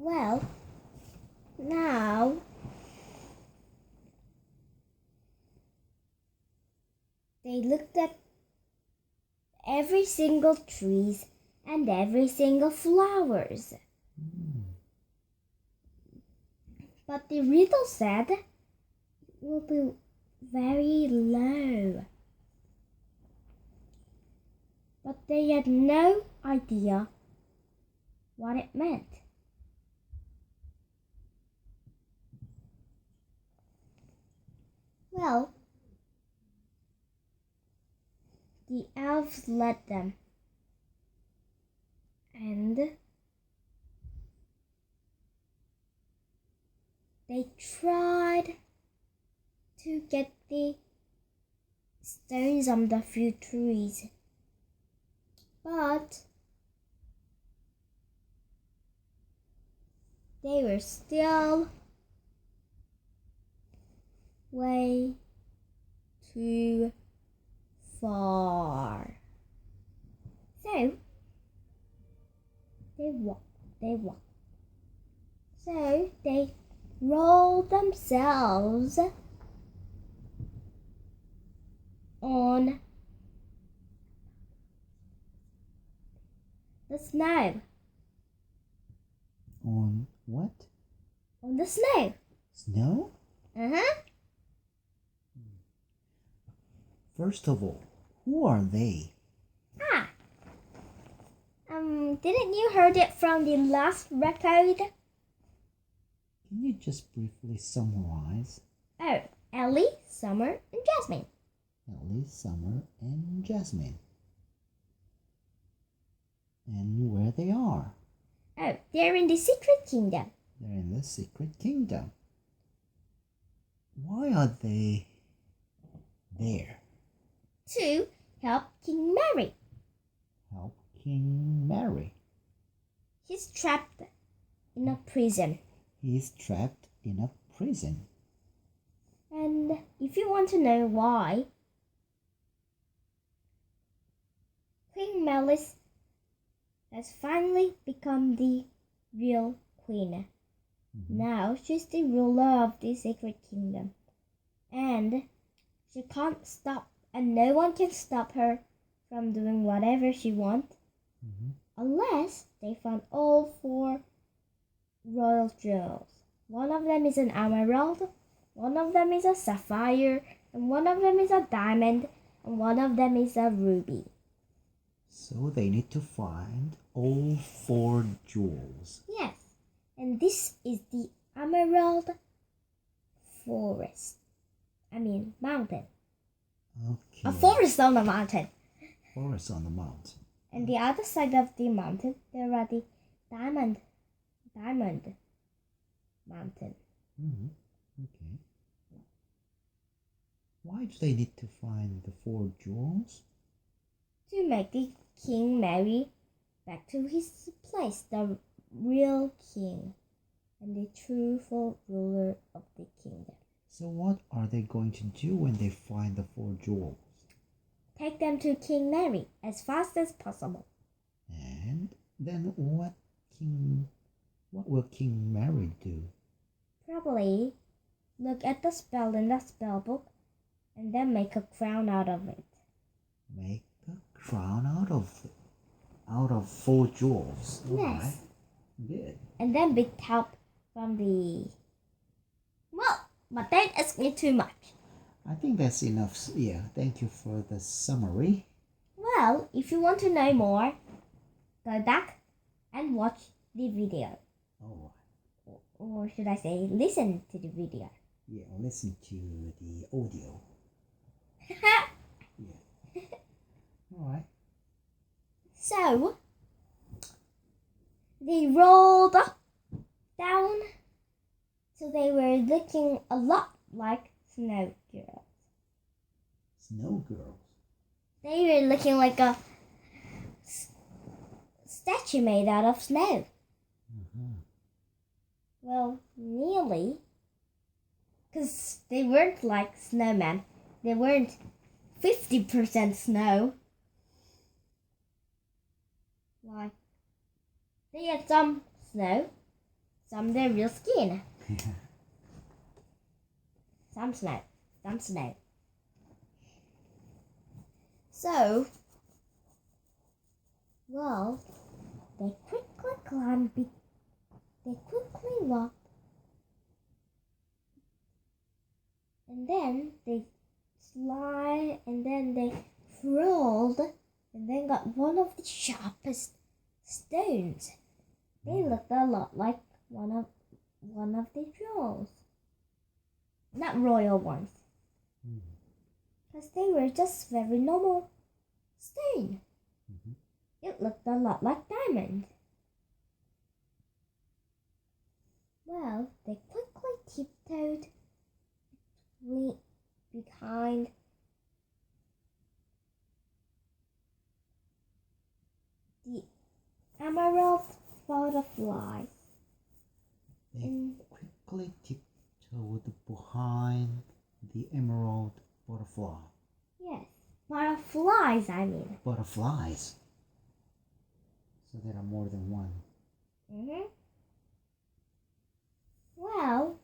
Well, now they looked at every single trees and every single flowers. But the riddle said it will be very low. But they had no idea what it meant. Well, the elves led them, and they tried to get the stones on the few trees, but they were still way too far. So they walked. So they rolled themselves on the snow. On what? On the snow. Snow? Uh-huh. First of all, who are they? Didn't you heard it from the last record? Can you just briefly summarize? Oh, Ellie, Summer, and Jasmine. Ellie, Summer, and Jasmine. And where they are? Oh, they're in the Secret Kingdom. They're in the Secret Kingdom. Why are they there? To help King Mary. Help King Mary. He's trapped in a prison. He's trapped in a prison. And if you want to know why, Queen Melis has finally become the real queen. Now she's the ruler of the Secret Kingdom. And she can't stop, and no one can stop her from doing whatever she wants. Unless they found all 4 royal jewels. One of them is an emerald, one of them is a sapphire, and one of them is a diamond, and one of them is a ruby. So they need to find all 4 jewels. Yes, and this is the Emerald Forest. Mountain. Okay. A forest on a mountain. Forest on the mountain. And the other side of the mountain, there are the Diamond Mountain. Okay. Why do they need to find the 4 jewels? To make the King Mary back to his place, the real king and the truthful ruler of the kingdom. So what are they going to do when they find the 4 jewels? Take them to King Mary as fast as possible. And then what will King Mary do? Probably look at the spell in the spell book and then make a crown out of it. Make a crown out of 4 jewels. Yes. All right. Good. And then with help from the... but don't ask me too much. I think that's enough. Yeah, thank you for the summary. Well, if you want to know more, go back and watch the video. Oh. Or should I say, listen to the video. Yeah, listen to the audio. Yeah. All right. So, they rolled down, so they were looking a lot like snow girls. Snow girls. They were looking like a statue made out of snow. Well, nearly. Because they weren't like snowmen. They weren't 50% snow. Like, they had some snow, some their real skin. Some snow. So, well, they quickly walked, and then they slide, and then they crawled, and then got one of the sharpest stones. They looked a lot like one of the jewels. Not royal ones. Because they were just very normal stone. It looked a lot like diamond. Well, they quickly tiptoed behind the emerald butterfly. They quickly tiptoed behind the emerald butterfly. Yes, butterflies, I mean. Butterflies. So there are more than one. Well,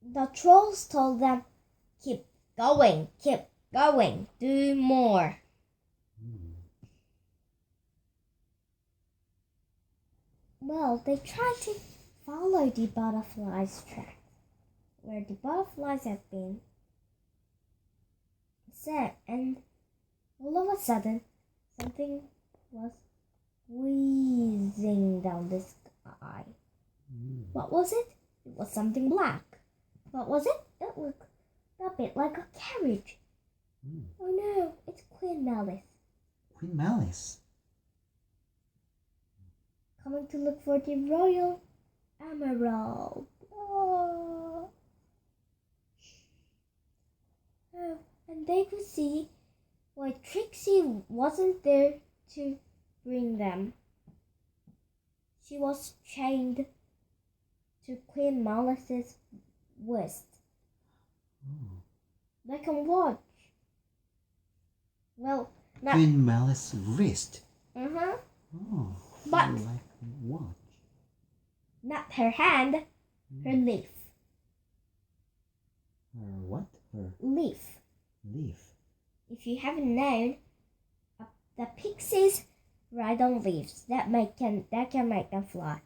the trolls told them, keep going, do more. Well, they tried to follow the butterflies' track, where the butterflies had been. And all of a sudden, something was whizzing down the sky. What was it? It was something black. What was it? It looked a bit like a carriage. Oh no, it's Queen Malice. Queen Malice. Coming to look for the royal emerald. Oh, and they could see why Trixie wasn't there to bring them. She was chained to Queen Malice's wrist. They can watch. Well, not Queen Malice's wrist. but Like watch. not her hand, her leaf. Her what? Her Leaf. leaf. If you haven't known, the pixies ride on leaves that can make them fly,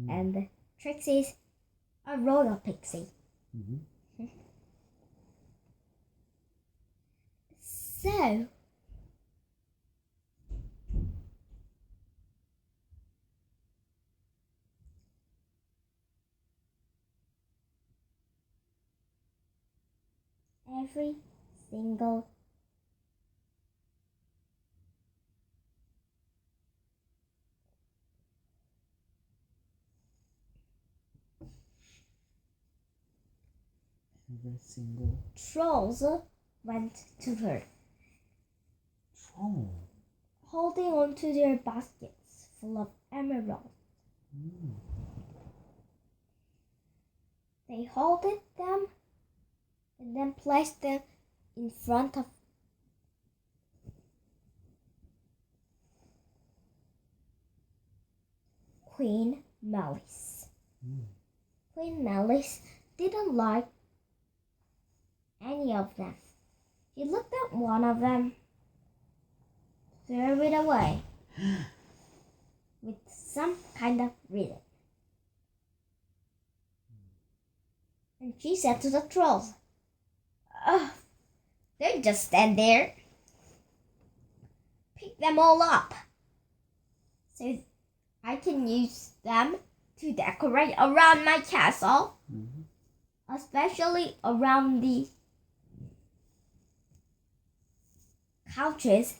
and the Trixie's a royal pixie. So, every single trolls went to her, holding on to their baskets full of emeralds. They holded them and then placed them in front of Queen Malice. Queen Malice didn't like any of them. She looked at one of them, threw it away with some kind of riddle. And she said to the trolls, they just stand there. Pick them all up so I can use them to decorate around my castle, especially around the couches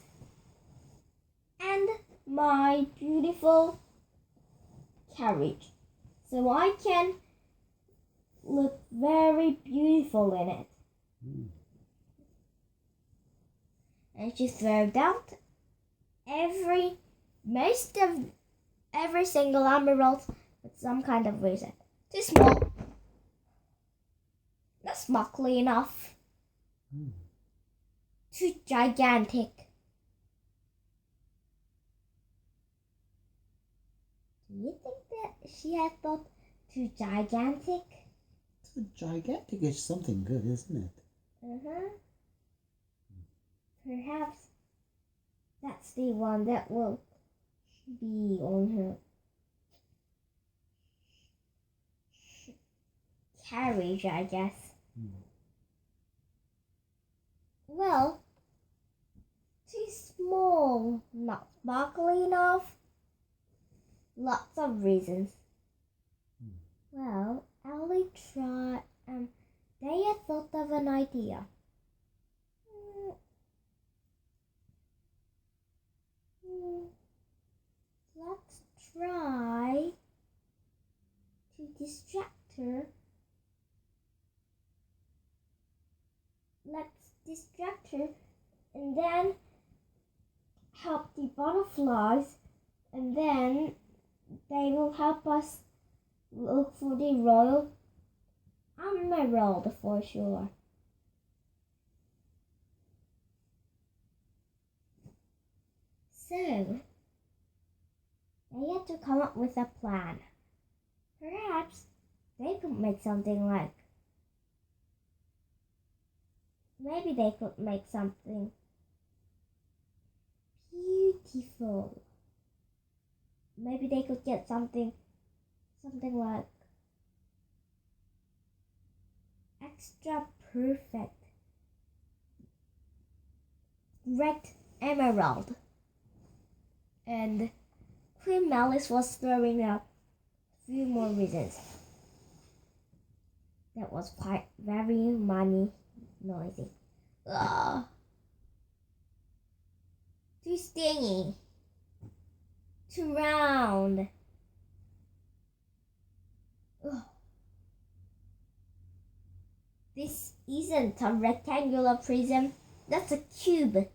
and my beautiful carriage, so I can look very beautiful in it. And she threw out every single emerald with some kind of reason. Too small, not sparkly enough, too gigantic, too you think that she had thought too gigantic? Too gigantic is something good, isn't it? Uh-huh. Perhaps that's the one that will be on her carriage, I guess. Well, too small, not sparkly enough. Lots of reasons. Well, Ellie tried. They had thought of an idea. Let's try to distract her. Let's distract her and then help the butterflies, and then they will help us look for the royal emerald for sure. So, they had to come up with a plan. Perhaps they could make something like, maybe they could make something beautiful. Maybe they could get something like extra perfect red emerald. And Queen Malice was throwing out a few more reasons. That was quite very noisy. Ugh. Too stingy. Too round. Ugh. This isn't a rectangular prism. That's a cube.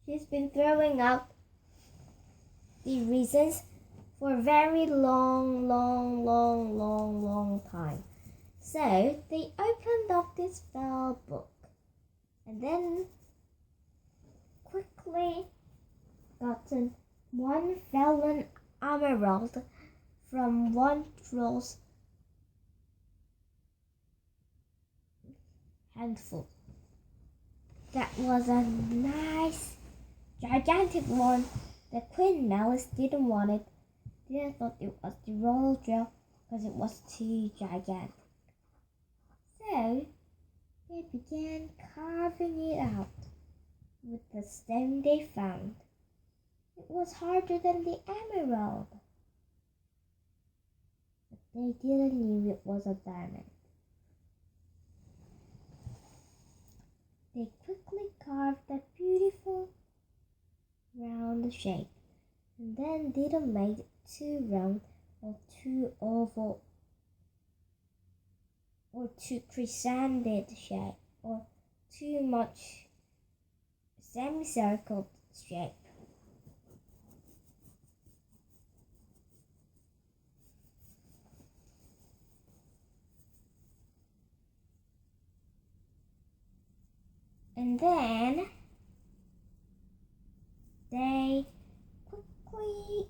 She's been throwing out the reasons for a very long time. So they opened up this spell book and then quickly gotten one fallen emerald from one troll's handful. That was a nice gigantic one that Queen Malice didn't want it. Didn't thought it was the royal jewel because it was too gigantic. So they began carving it out with the stone they found. It was harder than the emerald, but they didn't know it was a diamond. They quickly carved a beautiful round shape, and then didn't make it too round or too oval or too crescented shape or too much semicircle shape. And then they quickly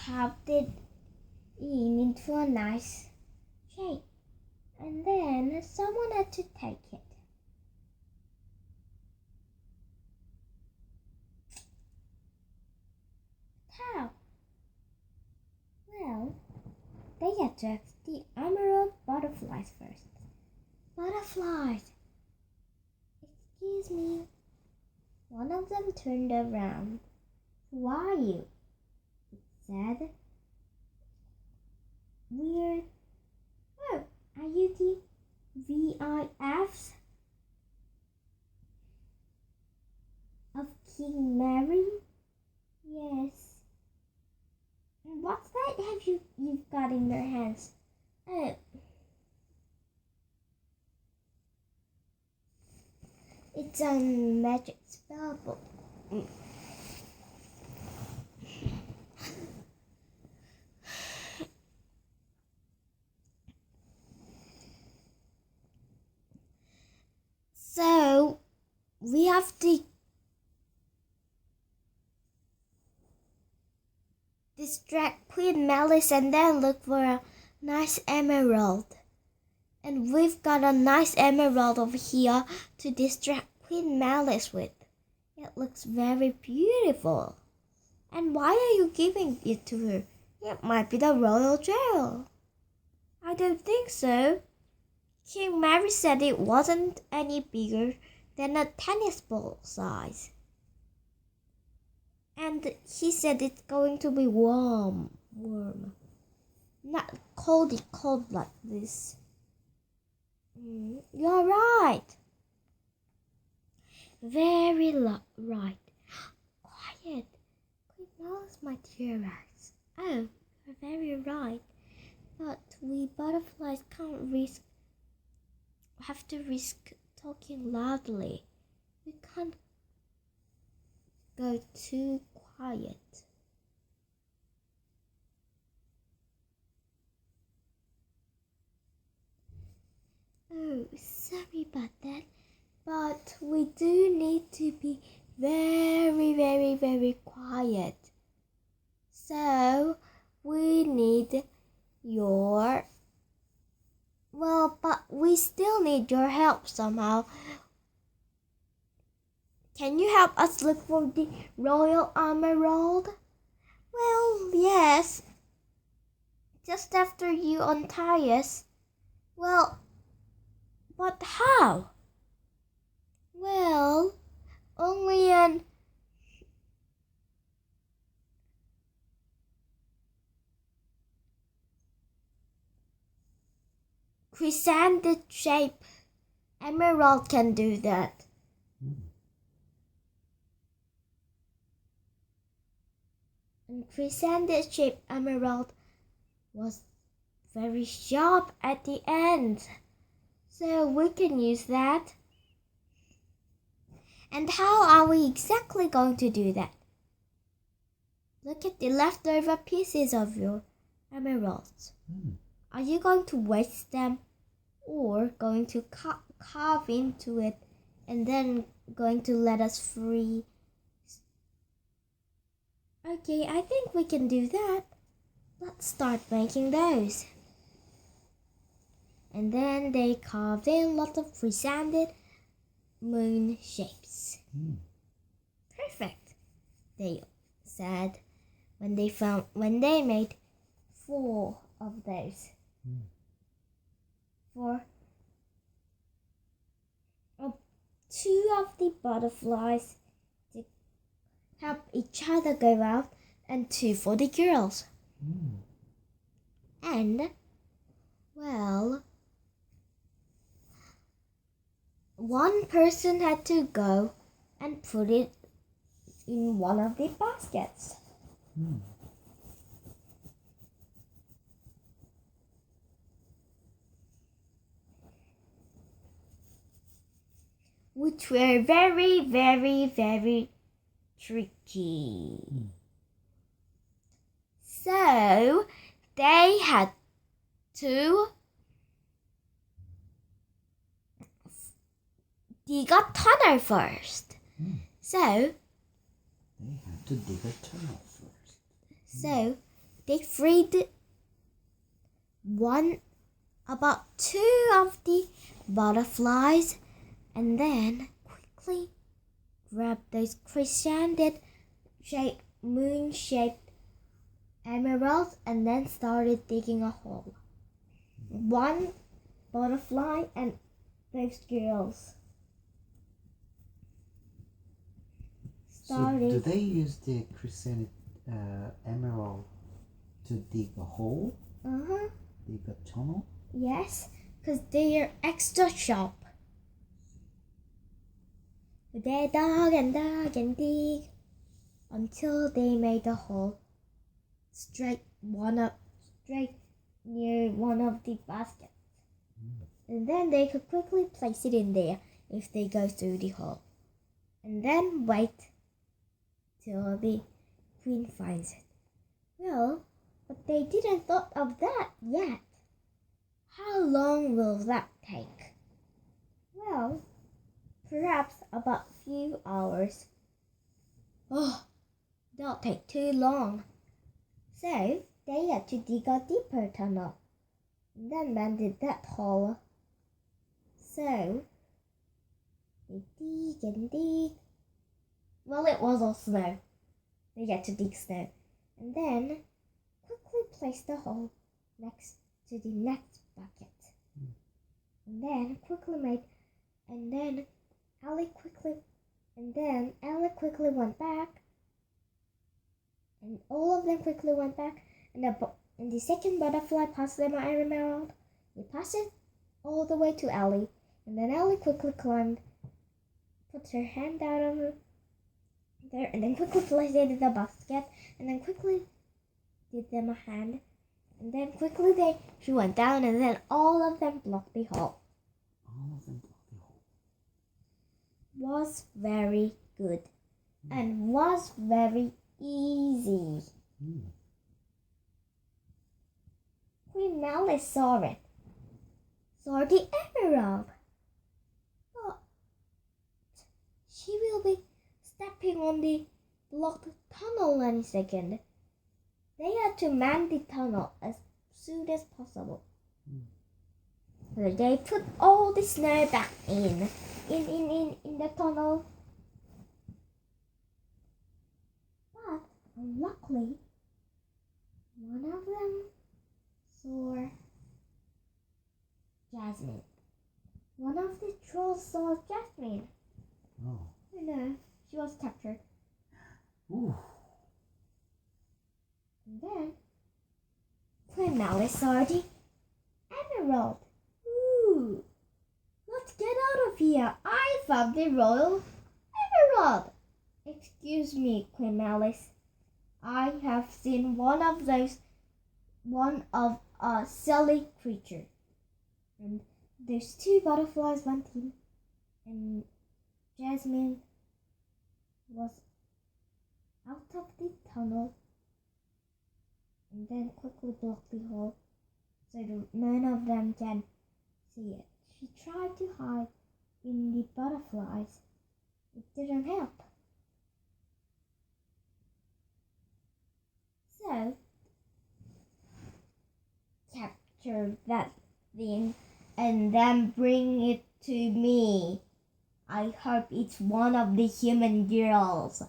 carved it into a nice shape. And then someone had to take it. How? Well, they had to ask the emerald butterflies first. Butterflies! Excuse me. One of them turned around. Who are you? It said. We're... Oh, are you the VIFs of King Mary? Yes. And what's that you've got in your hands? Oh. It's a magic spell book. So, we have to distract Queen Malice and then look for a nice emerald. And we've got a nice emerald over here to distract Queen Malice with. It looks very beautiful. And why are you giving it to her? It might be the royal jewel. I don't think so. King Mary said it wasn't any bigger than a tennis ball size. And he said it's going to be warm. Not cold like this. You're right. Very right. Quiet. Queen Malice might hear us. Oh, you're very right. But we butterflies have to risk talking loudly. We can't go too quiet. Oh, sorry about that. But we do need to be very, very, very quiet. So we need your... Well, but we still need your help somehow. Can you help us look for the royal emerald? Well, yes. Just after you untie us. Well, but how? Well, only an crescent shape emerald can do that. And crescent shaped emerald was very sharp at the end, so we can use that. And how are we exactly going to do that? Look at the leftover pieces of your emeralds. Are you going to waste them or going to carve into it and then going to let us free? Okay, I think we can do that. Let's start making those. And then they carved in lots of crescended moon shapes. Perfect, they said when they made 4 of those. 2 of the butterflies to help each other go out, and 2 for the girls. And, well, one person had to go and put it in one of the baskets. Which were very, very, very tricky. So they had to dig a tunnel first. So they had to dig a tunnel first. So they freed about 2 of the butterflies, and then quickly grabbed those crescended moon-shaped emeralds and then started digging a hole. 1 butterfly and those girls started. So do they use the crescended emerald to dig a hole? Dig a tunnel? Yes, because they are extra sharp. They dug and dig until they made a hole straight near one of the baskets. And then they could quickly place it in there if they go through the hole. And then wait till the queen finds it. Well, but they didn't thought of that yet. How long will that take? Well, perhaps perhaps about a few hours. Oh, that'll take too long. So they had to dig a deeper tunnel and then mended that hole. So they dig and dig. Well, it was all snow. They had to dig snow and then quickly place the hole next to the next bucket. And then Ellie quickly went back, and all of them quickly went back, and the second butterfly passed them around. He passed it all the way to Ellie, and then Ellie quickly climbed, put her hand out of there, and then quickly placed it in the basket, and then quickly did them a hand, and then quickly she went down, and then all of them blocked the hole. All of them blocked the hole. Was very good and was very easy. Queen Malice saw it. Saw the emerald. But she will be stepping on the blocked tunnel any second. They had to man the tunnel as soon as possible. So they put all the snow back in the tunnel. But luckily, one of them saw Jasmine. One of the trolls saw Jasmine. Oh. And she was captured. Ooh. And then Queen Malice saw the emerald. Ooh! Let's get out of here. I found the royal emerald. Excuse me, Queen Malice. I have seen one of a silly creature. And there's two butterflies went in, and Jasmine was out of the tunnel and then quickly blocked the hole so that none of them can see it. She tried to hide in the butterflies. It didn't help. So, capture that thing and then bring it to me. I hope it's one of the human girls.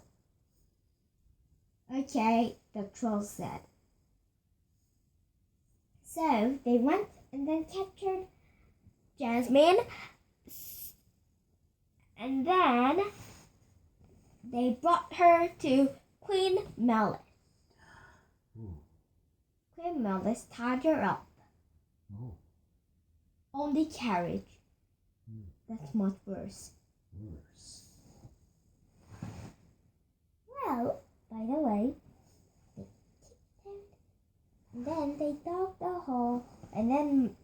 Okay, the troll said. So they went and then captured Jasmine, and then they brought her to Queen Malice. Queen Malice tied her up on the carriage. That's much worse. Well, by the way, they tiptoed, and then they dug the hole, and then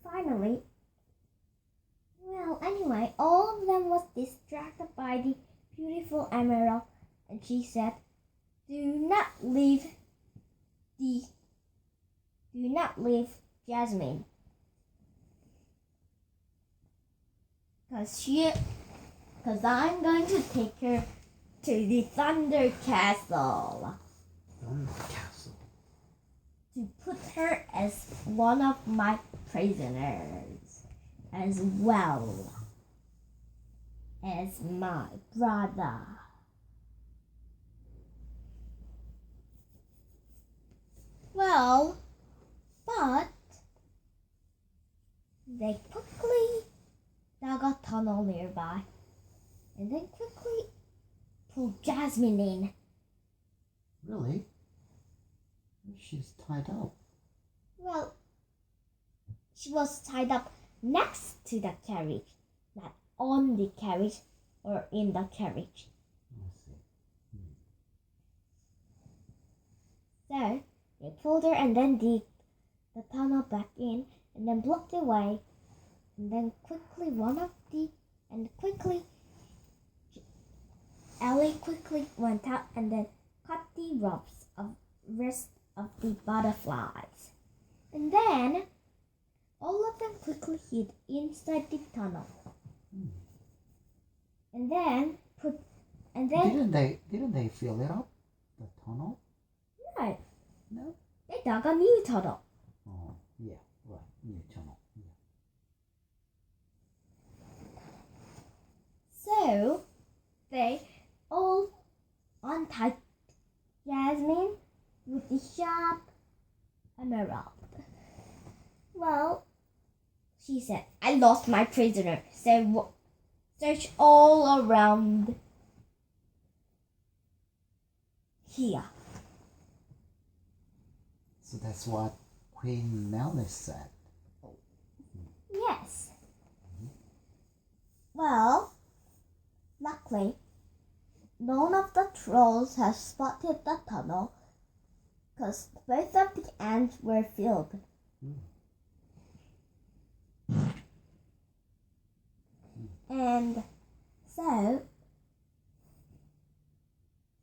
finally, anyway, all of them was distracted by the beautiful emerald, and she said, Do not leave Jasmine, because I'm going to take her to the Thunder Castle. Thunder Castle. To put her as one of my prisoners, as well as my brother. Well, but they quickly dug a tunnel nearby and then quickly pulled Jasmine in. Really? She's tied up. Well, she was tied up next to the carriage, not on the carriage or in the carriage. I see. So they pulled her and then dug the tunnel back in and then blocked the way. And then quickly Ellie quickly went out and then cut the wrist of the butterflies. And then all of them quickly hid inside the tunnel. and then Didn't they fill it up? The tunnel? no, No? they dug a new tunnel. Oh, yeah, right. New tunnel. Yeah. So they all untied Jasmine with the sharp emerald. Well, she said, I lost my prisoner, so search all around here. So that's what Queen Malice said. Yes. Well, luckily, none of the trolls have spotted the tunnel because both of the ants were filled. And so,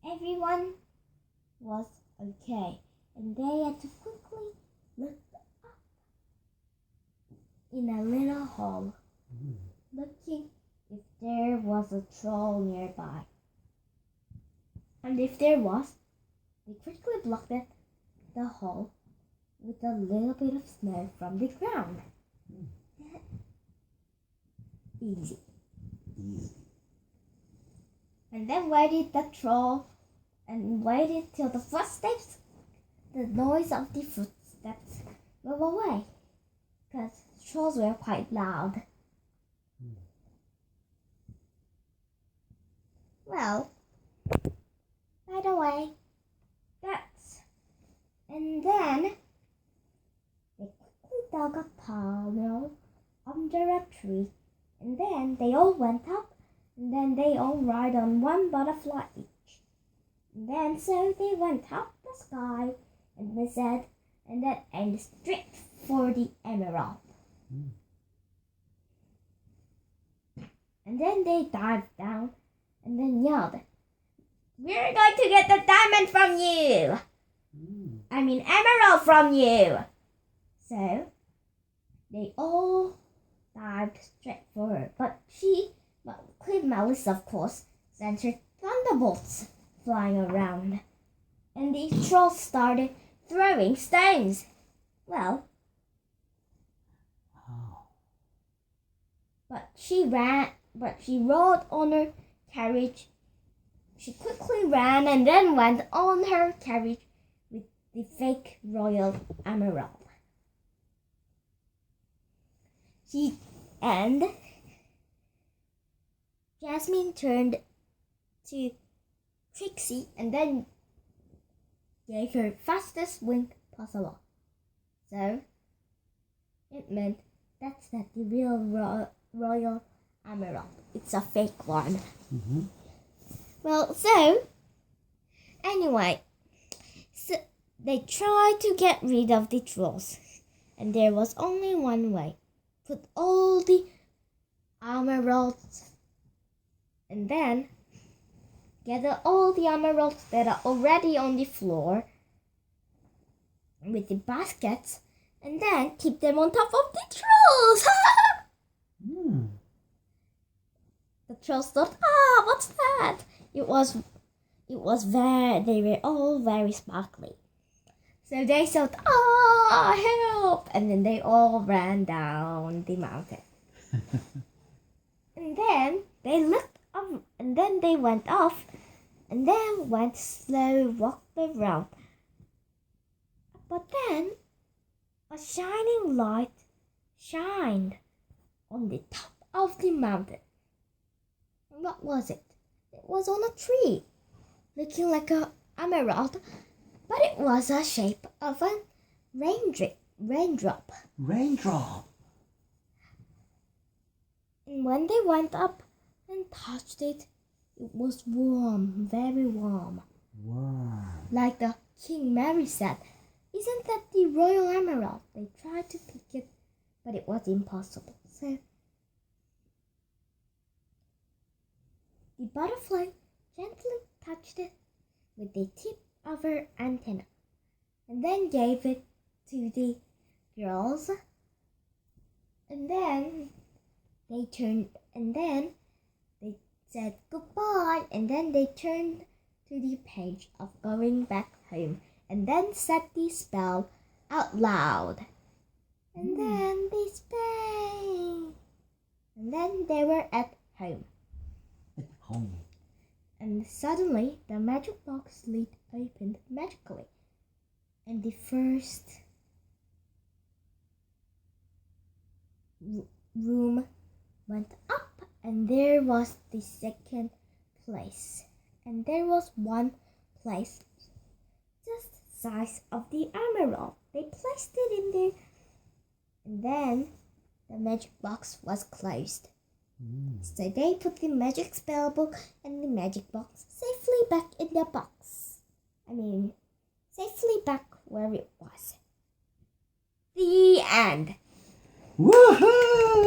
everyone was okay, and they had to quickly look up in a little hole, looking if there was a troll nearby. And if there was, they quickly blocked the hole with a little bit of snow from the ground. Easy. And then waited the troll and waited till the noise of the footsteps go away, because trolls were quite loud. Well, by the way, and then they quickly dug a tunnel under a tree, and then they all went up, and then they all ride on one butterfly each. And then so they went up the sky, and they said, and then aimed straight for the emerald. And then they dived down, and then yelled, we're going to get the diamond from you! I mean emerald from you! So, they all dived straight for her, but Queen Malice, of course, sent her thunderbolts flying around, and the trolls started throwing stones. Well, but she rode on her carriage. She quickly ran and then went on her carriage with the fake royal emerald. And Jasmine turned to Trixie and then gave her fastest wink possible. So it meant that's not the real royal emerald. It's a fake one. Well, so anyway, so they tried to get rid of the trolls, and there was only one way. Put all the emeralds, and then gather all the emeralds that are already on the floor with the baskets, and then keep them on top of the trolls. The trolls thought, what's that? It was they were all very sparkly. So they thought, help! And then they all ran down the mountain. And then they looked up, and then they went off, and then went slow, walked around. But then a shining light shined on the top of the mountain. What was it? It was on a tree, looking like an emerald, but it was a shape of a raindrop. Raindrop. And when they went up and touched it, it was warm, very warm. Wow. Like the King Mary said, isn't that the royal emerald? They tried to pick it, but it was impossible. So the butterfly gently touched it with the tip of her antenna, and then gave it to the girls. And then they turned, and then they said goodbye, and then they turned to the page of going back home, and then said the spell out loud. And then they sang. And then they were at home. At home. And suddenly the magic box lid opened magically. And the first room went up, and there was the second place. And there was one place just the size of the emerald. They placed it in there. And then the magic box was closed. So they put the magic spell book and the magic box safely back in the box. Safely back where it was. The end. Woohoo!